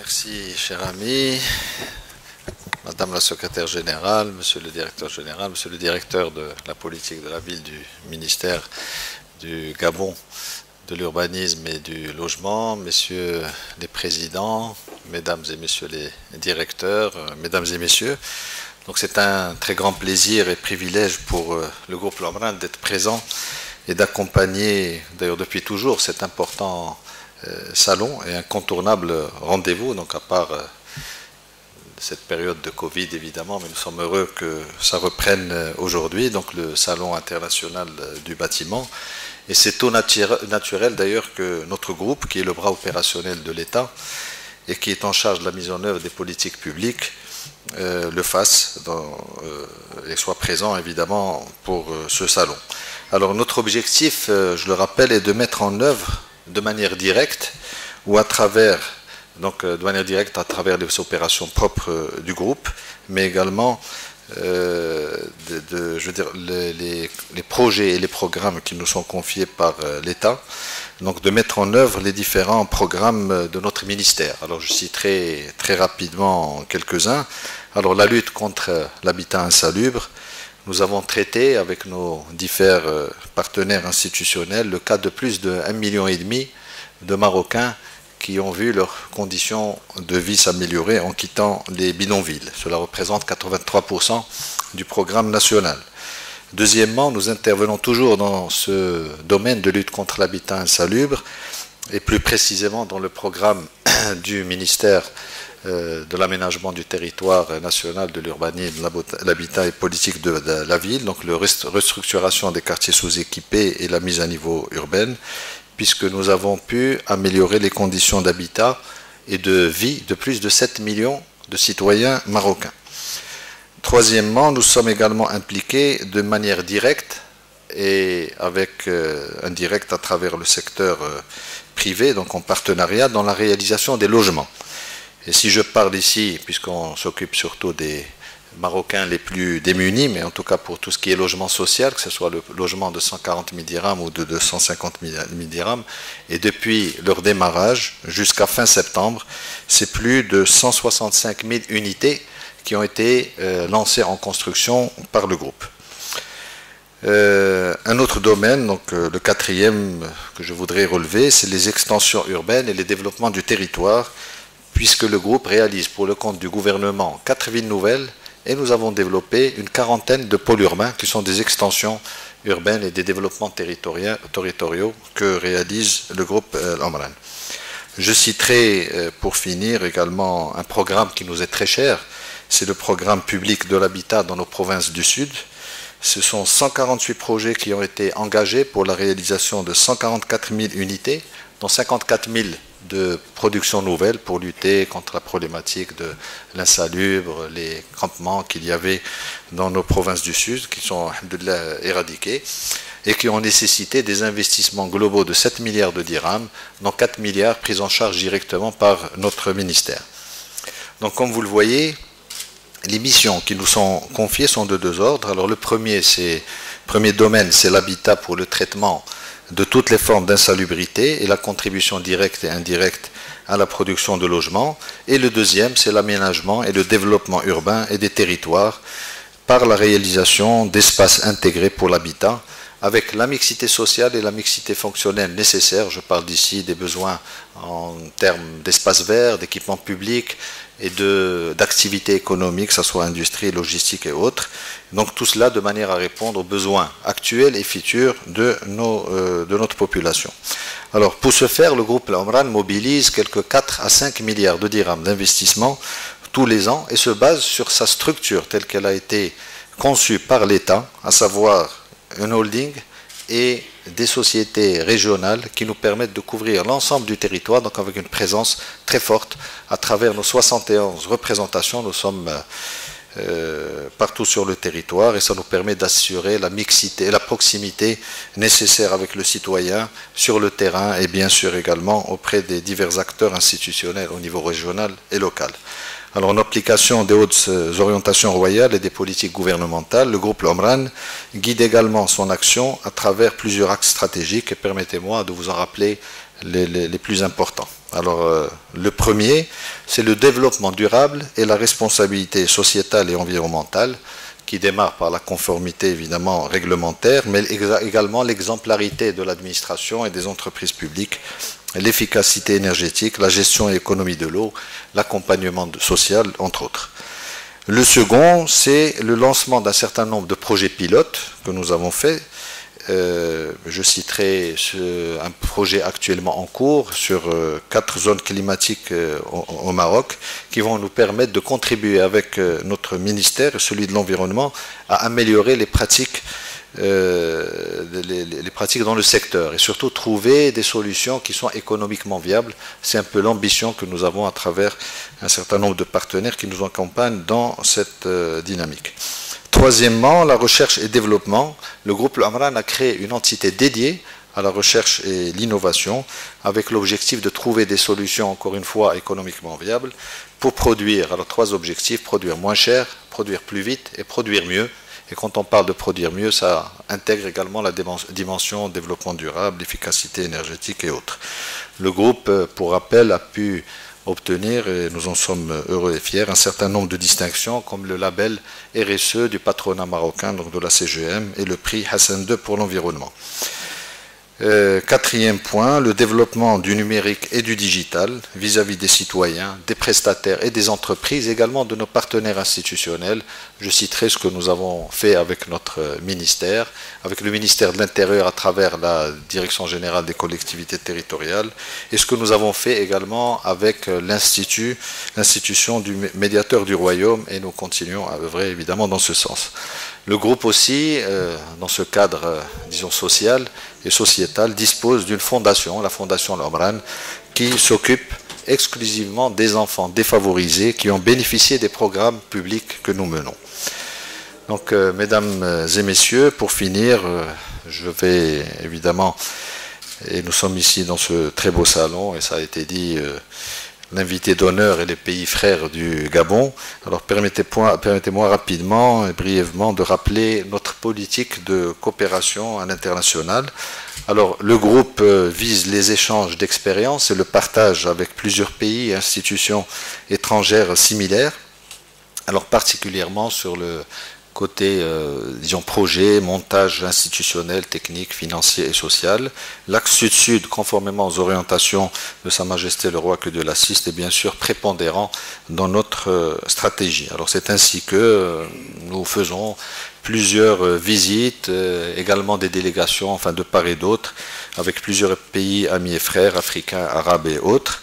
Merci, cher ami, Madame la secrétaire générale, Monsieur le directeur général, Monsieur le directeur de la politique de la ville du ministère du Gabon de l'urbanisme et du logement, Messieurs les présidents, Mesdames et Messieurs les directeurs, Mesdames et Messieurs. Donc c'est un très grand plaisir et privilège pour le groupe L'Omran d'être présent et d'accompagner, d'ailleurs depuis toujours, cet important salon et incontournable rendez-vous, donc à part cette période de Covid évidemment, mais nous sommes heureux que ça reprenne aujourd'hui, donc le salon international du bâtiment. Et c'est tout naturel d'ailleurs que notre groupe, qui est le bras opérationnel de l'État et qui est en charge de la mise en œuvre des politiques publiques, le fasse et soit présent évidemment pour ce salon. Alors notre objectif, je le rappelle, est de mettre en œuvre de manière directe ou à travers, donc de manière directe à travers les opérations propres du groupe, mais également je veux dire, les projets et les programmes qui nous sont confiés par l'État, donc de mettre en œuvre les différents programmes de notre ministère. Alors je citerai très rapidement quelques-uns. Alors la lutte contre l'habitat insalubre, nous avons traité avec nos différents partenaires institutionnels le cas de plus de 1,5 million de Marocains qui ont vu leurs conditions de vie s'améliorer en quittant les bidonvilles. Cela représente 83% du programme national. Deuxièmement, nous intervenons toujours dans ce domaine de lutte contre l'habitat insalubre et plus précisément dans le programme du ministère de l'aménagement du territoire national, de l'urbanisme, l'habitat et politique de la ville, donc la restructuration des quartiers sous-équipés et la mise à niveau urbaine, puisque nous avons pu améliorer les conditions d'habitat et de vie de plus de 7 millions de citoyens marocains. Troisièmement, nous sommes également impliqués de manière directe et avec indirect à travers le secteur privé, donc en partenariat, dans la réalisation des logements. Et si je parle ici, puisqu'on s'occupe surtout des Marocains les plus démunis, mais en tout cas pour tout ce qui est logement social, que ce soit le logement de 140 000 dirhams ou de 250 000 dirhams, et depuis leur démarrage jusqu'à fin septembre, c'est plus de 165 000 unités qui ont été lancées en construction par le groupe. Un autre domaine, donc le quatrième que je voudrais relever, c'est les extensions urbaines et les développements du territoire, puisque le groupe réalise pour le compte du gouvernement 4 villes nouvelles et nous avons développé une quarantaine de pôles urbains qui sont des extensions urbaines et des développements territoriaux que réalise le groupe L'Omran. Je citerai pour finir également un programme qui nous est très cher, c'est le programme public de l'habitat dans nos provinces du Sud. Ce sont 148 projets qui ont été engagés pour la réalisation de 144 000 unités, dont 54 000 de production nouvelle pour lutter contre la problématique de l'insalubre, les campements qu'il y avait dans nos provinces du Sud, qui sont éradiqués, et qui ont nécessité des investissements globaux de 7 milliards de dirhams, dont 4 milliards pris en charge directement par notre ministère. Donc comme vous le voyez, les missions qui nous sont confiées sont de deux ordres. Alors le premier domaine, c'est l'habitat pour le traitement de toutes les formes d'insalubrité et la contribution directe et indirecte à la production de logements. Et le deuxième, c'est l'aménagement et le développement urbain et des territoires par la réalisation d'espaces intégrés pour l'habitat, avec la mixité sociale et la mixité fonctionnelle nécessaire. Je parle d'ici des besoins en termes d'espaces verts, d'équipements publics et d'activités économiques, que ce soit industrie, logistique et autres. Donc tout cela de manière à répondre aux besoins actuels et futurs de notre population. Alors pour ce faire, le groupe L'Omran mobilise quelques 4 à 5 milliards de dirhams d'investissement tous les ans et se base sur sa structure telle qu'elle a été conçue par l'État, à savoir un holding et des sociétés régionales qui nous permettent de couvrir l'ensemble du territoire, donc avec une présence très forte à travers nos 71 représentations. Nous sommes partout sur le territoire et ça nous permet d'assurer la mixité et la proximité nécessaire avec le citoyen sur le terrain et bien sûr également auprès des divers acteurs institutionnels au niveau régional et local. Alors, en application des hautes orientations royales et des politiques gouvernementales, le groupe L'Omran guide également son action à travers plusieurs axes stratégiques et permettez-moi de vous en rappeler les plus importants. Alors, le premier, c'est le développement durable et la responsabilité sociétale et environnementale, qui démarre par la conformité évidemment réglementaire, mais également l'exemplarité de l'administration et des entreprises publiques, l'efficacité énergétique, la gestion et économie de l'eau, l'accompagnement social, entre autres. Le second, c'est le lancement d'un certain nombre de projets pilotes que nous avons faits. Je citerai un projet actuellement en cours sur 4 zones climatiques au Maroc qui vont nous permettre de contribuer avec notre ministère, celui de l'environnement, à améliorer les pratiques dans le secteur et surtout trouver des solutions qui sont économiquement viables. C'est un peu l'ambition que nous avons à travers un certain nombre de partenaires qui nous accompagnent dans cette dynamique. Troisièmement, la recherche et développement. Le groupe Le Amran a créé une entité dédiée à la recherche et l'innovation avec l'objectif de trouver des solutions, encore une fois, économiquement viables pour produire. Alors, 3 objectifs: produire moins cher, produire plus vite et produire mieux. Et quand on parle de produire mieux, ça intègre également la dimension développement durable, efficacité énergétique et autres. Le groupe, pour rappel, a pu obtenir, et nous en sommes heureux et fiers, un certain nombre de distinctions comme le label RSE du patronat marocain, donc de la CGM, et le prix Hassan II pour l'environnement. Quatrième point, le développement du numérique et du digital vis-à-vis des citoyens, des prestataires et des entreprises, également de nos partenaires institutionnels. Je citerai ce que nous avons fait avec notre ministère, avec le ministère de l'Intérieur à travers la Direction générale des collectivités territoriales, et ce que nous avons fait également avec l'institution du médiateur du Royaume, et nous continuons à œuvrer évidemment dans ce sens. Le groupe aussi, dans ce cadre, disons, social et sociétal, dispose d'une fondation, la Fondation Le Amran, qui s'occupe exclusivement des enfants défavorisés qui ont bénéficié des programmes publics que nous menons. Donc, mesdames et messieurs, pour finir, je vais évidemment, et nous sommes ici dans ce très beau salon, et ça a été dit, l'invité d'honneur et les pays frères du Gabon. Alors permettez-moi rapidement et brièvement de rappeler notre politique de coopération à l'international. Alors le groupe vise les échanges d'expériences et le partage avec plusieurs pays et institutions étrangères similaires. Alors particulièrement sur le côté, disons, projet, montage institutionnel, technique, financier et social. L'axe sud-sud, conformément aux orientations de Sa Majesté le Roi que Dieu l'assiste, est bien sûr prépondérant dans notre stratégie. Alors c'est ainsi que nous faisons plusieurs visites, également des délégations, enfin de part et d'autre, avec plusieurs pays amis et frères, africains, arabes et autres.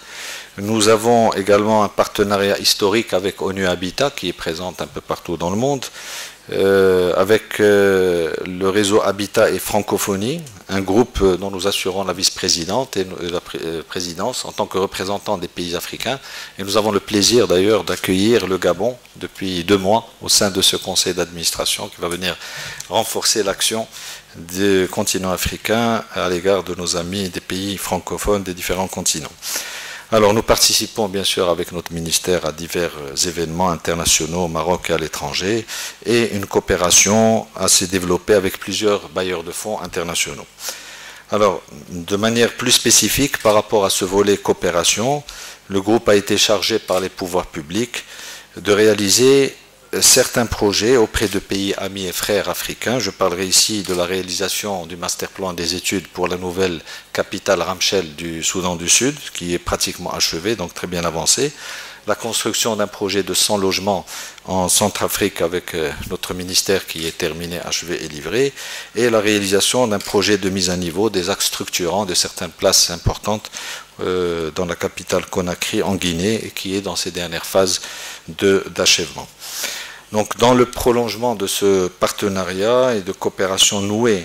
Nous avons également un partenariat historique avec ONU Habitat qui est présent un peu partout dans le monde, avec le réseau Habitat et Francophonie, un groupe dont nous assurons la vice-présidente et la présidence en tant que représentant des pays africains. Et nous avons le plaisir d'ailleurs d'accueillir le Gabon depuis 2 mois au sein de ce conseil d'administration qui va venir renforcer l'action du continent africain à l'égard de nos amis des pays francophones des différents continents. Alors nous participons bien sûr avec notre ministère à divers événements internationaux au Maroc et à l'étranger et une coopération assez développée avec plusieurs bailleurs de fonds internationaux. Alors de manière plus spécifique par rapport à ce volet coopération, le groupe a été chargé par les pouvoirs publics de réaliser certains projets auprès de pays amis et frères africains. Je parlerai ici de la réalisation du master plan des études pour la nouvelle capitale Ramshel du Soudan du Sud, qui est pratiquement achevé, donc très bien avancé. La construction d'un projet de 100 logements en Centrafrique avec notre ministère qui est terminé, achevé et livré, et la réalisation d'un projet de mise à niveau des axes structurants de certaines places importantes dans la capitale Conakry en Guinée et qui est dans ses dernières phases d'achèvement. Donc dans le prolongement de ce partenariat et de coopération nouée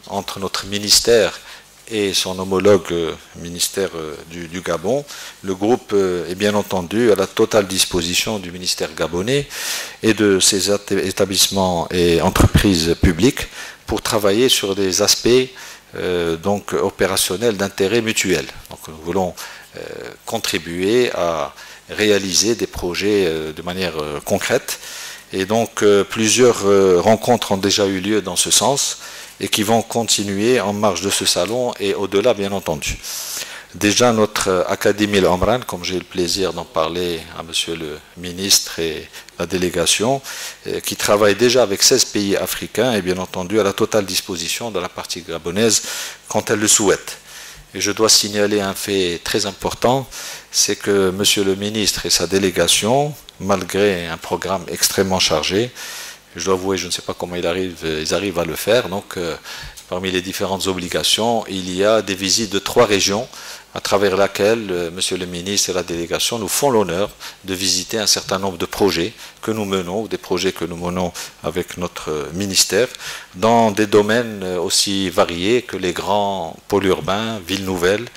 entre notre ministère et son homologue ministère du Gabon, le groupe est bien entendu à la totale disposition du ministère gabonais et de ses établissements et entreprises publiques pour travailler sur des aspects donc opérationnels d'intérêt mutuel. Donc nous voulons contribuer à réaliser des projets de manière concrète. Et donc plusieurs rencontres ont déjà eu lieu dans ce sens et qui vont continuer en marge de ce salon et au-delà bien entendu. Déjà, notre Académie Omran, comme j'ai eu le plaisir d'en parler à Monsieur le ministre et la délégation, qui travaille déjà avec 16 pays africains, et bien entendu à la totale disposition de la partie gabonaise quand elle le souhaite. Et je dois signaler un fait très important, c'est que Monsieur le ministre et sa délégation, malgré un programme extrêmement chargé, je dois avouer, je ne sais pas comment ils arrivent à le faire, donc parmi les différentes obligations, il y a des visites de 3 régions à travers laquelle Monsieur le ministre et la délégation nous font l'honneur de visiter un certain nombre de projets que nous menons, ou des projets que nous menons avec notre ministère, dans des domaines aussi variés que les grands pôles urbains, villes nouvelles,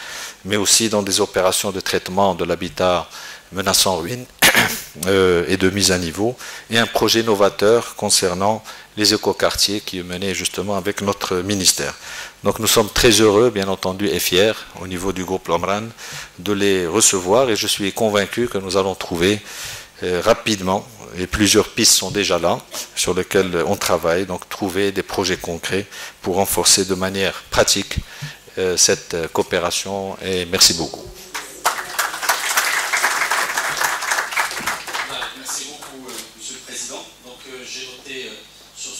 mais aussi dans des opérations de traitement de l'habitat menaçant ruine et de mise à niveau, et un projet novateur concernant les écoquartiers qui est mené justement avec notre ministère. Donc nous sommes très heureux, bien entendu, et fiers au niveau du groupe Omran de les recevoir, et je suis convaincu que nous allons trouver rapidement, et plusieurs pistes sont déjà là, sur lesquelles on travaille, donc trouver des projets concrets pour renforcer de manière pratique cette coopération, et merci beaucoup. Merci beaucoup, Monsieur le Président. Donc j'ai noté sur